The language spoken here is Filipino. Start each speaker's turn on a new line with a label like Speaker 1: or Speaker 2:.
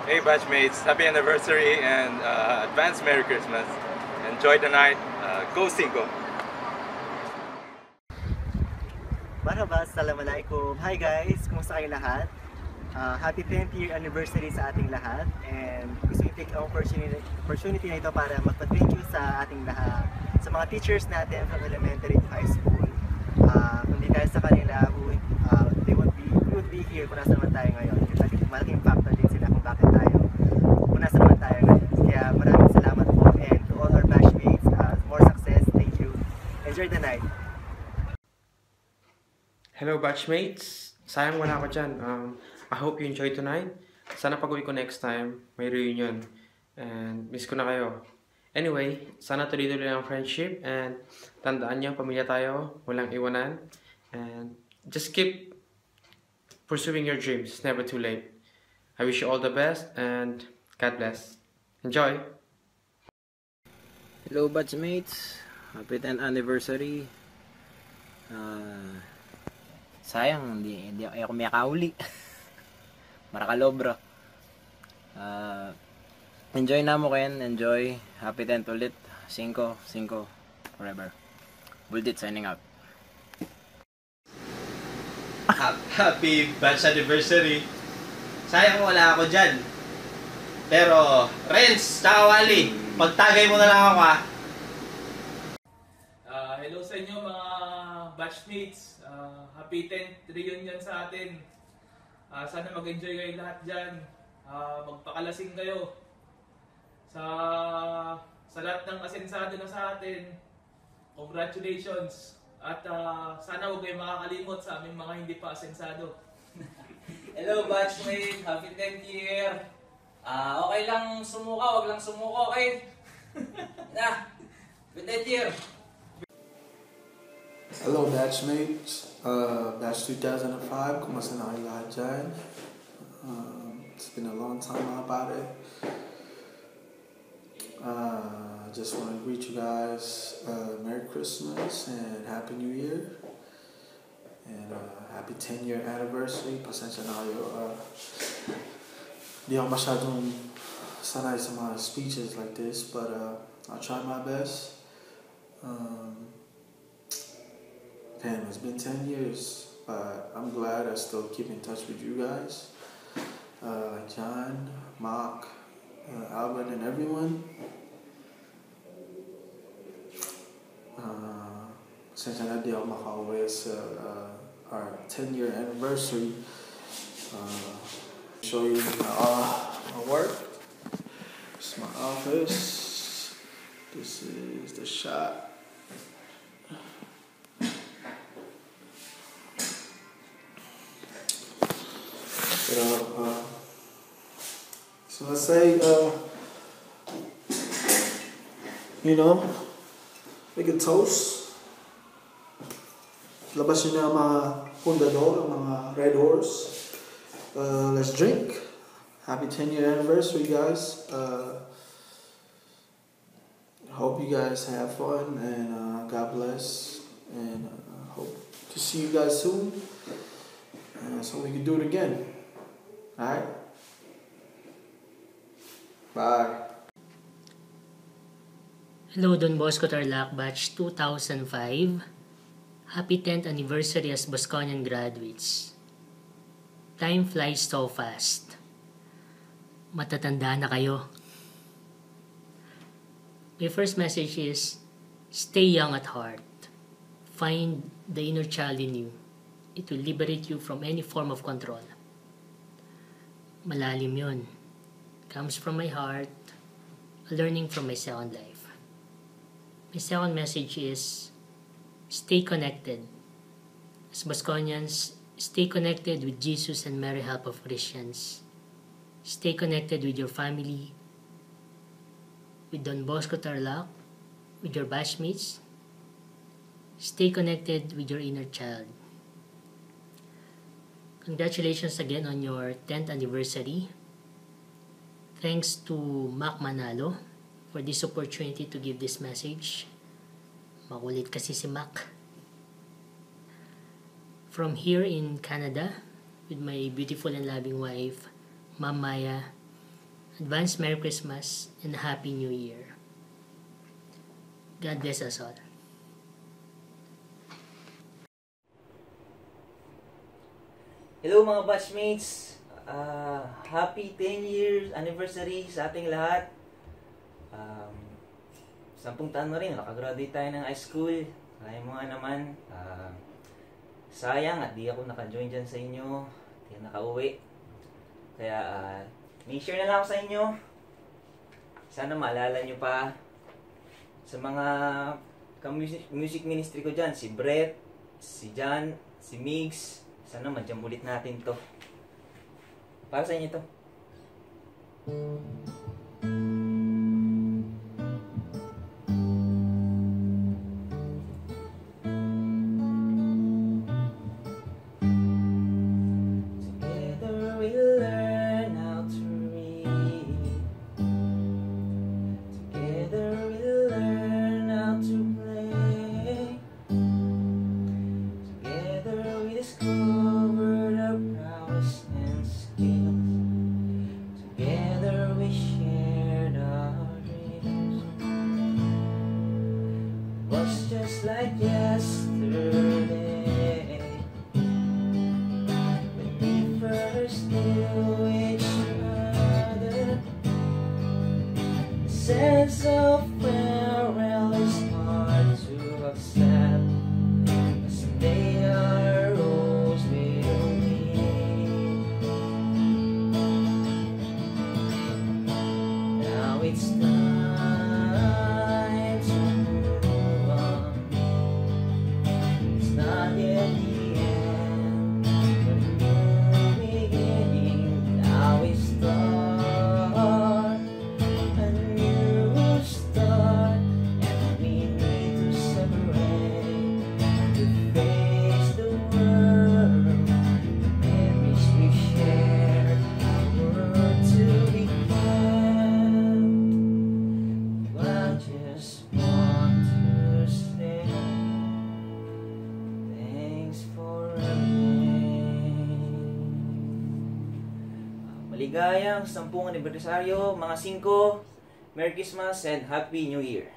Speaker 1: Hey batchmates, happy anniversary and advance Merry Christmas. Enjoy the night. Go Cinco!
Speaker 2: Marhaba, Assalamualaikum. Hi guys, kumusta kayo lahat? Happy 10th year anniversary sa ating lahat, and gusto ko take ang opportunity na ito para magpa-thank you sa ating lahat, sa mga teachers natin from elementary to high school. Kundi dahil sa kanila, we would be here kung nasa naman tayo ngayon. Malaking factor din sila kung bakit tayo kung nasa naman tayo ngayon. Kaya maraming salamat po, and to all our batchmates, more success, thank you. Enjoy the night.
Speaker 3: Hello batchmates! Sayang wala ako dyan. I hope you enjoy tonight. Sana pag-uwi ko next time, may reunion. And miss ko na kayo. Anyway, sana tuloy-tuloy ang friendship. And tandaan niyo, pamilya tayo. Walang iwanan. And just keep pursuing your dreams. It's never too late. I wish you all the best and God bless. Enjoy!
Speaker 4: Hello batchmates, happy 10th anniversary. Sayang, hindi ako miyakauli. Marakalobro. Enjoy na mo Ken, enjoy. Happy 10th ulit. 5 forever. Buldit signing out.
Speaker 5: Happy batch anniversary. Sayang wala ako dyan. Pero, Renz, tsaka Wally, pagtagay mo na lang ako ha.
Speaker 6: Hello sa inyo mga batchmates. Happy 10th reunion sa atin. Sana mag-enjoy kayo lahat dyan. Magpakalasing kayo. Sa lahat ng asensado na sa atin, congratulations. At sana huwag kayo makakalimot sa aming mga hindi pa asensado.
Speaker 7: Hello batchmate, happy 10th year. Okay lang sumuka, wag lang sumuko, okay? Na, happy 10th year.
Speaker 8: Hello batchmates, batch 2005, kumusta na kayo lahat dyan? It's been a long time about it. Just want to greet you guys Merry Christmas and Happy New Year. And happy 10-year anniversary. Pasensya na kayo. Di ako masyadong sanay sa mga speeches like this, but I'll try my best. Damn, it's been 10 years, but I'm glad I still keep in touch with you guys. Like John, Mark, Alvin, and everyone. Pasensya na di ako makauwi sa our 10-year anniversary. Show you my work. This is my office. This is the shop. So let's say, make a toast. Labas nyo na ang mga fundador, ang mga Red Horse. Let's drink. Happy 10-year anniversary, guys. Hope you guys have fun, and God bless. And hope to see you guys soon, so we can do it again. Alright? Bye.
Speaker 9: Hello, Don Bosco Tarlac, batch 2005. Happy 10th anniversary as Bosconian graduates. Time flies so fast. Matatanda na kayo. My first message is, stay young at heart. Find the inner child in you. It will liberate you from any form of control. Malalim yun. Comes from my heart, learning from my second life. My second message is, stay connected. As Bosconians, stay connected with Jesus and Mary Help of Christians. Stay connected with your family, with Don Bosco Tarlac, with your batchmates. Stay connected with your inner child. Congratulations again on your 10th anniversary. Thanks to Mac Manalo for this opportunity to give this message. Makulit kasi si Mac. From here in Canada, with my beautiful and loving wife, Ma'am Maya, advance Merry Christmas and Happy New Year. God bless us all.
Speaker 10: Hello mga batchmates! Happy 10 years anniversary sa ating lahat. 10 taon na rin, nakagraduate tayo ng high school. Kaya mo nga naman, sayang at di ako naka-join dyan sa inyo. Di ako nakauwi. Kaya may share na lang ako sa inyo. Sana maalala nyo pa sa mga music ministry ko dyan. Si Brett, si Jan, si Migs. Sana madjam ulit natin to. Para sa inyo to. Together we'll learn how to read. Together we'll learn how to play. Together we discover the prowess and skills. Together we shared our dreams. It was just like yesterday when we first knew each other. The sense of farewell is hard to accept. They are rose will meet. Now it's time to move on. It's not yet the end, but a new beginning. Now we start a new start, and we need to separate. Face the world, the memories we shared, were to be kept. I just want to say thanks for everything. Maligayang 10th anibersaryo mga 5. Merry Christmas and Happy New Year.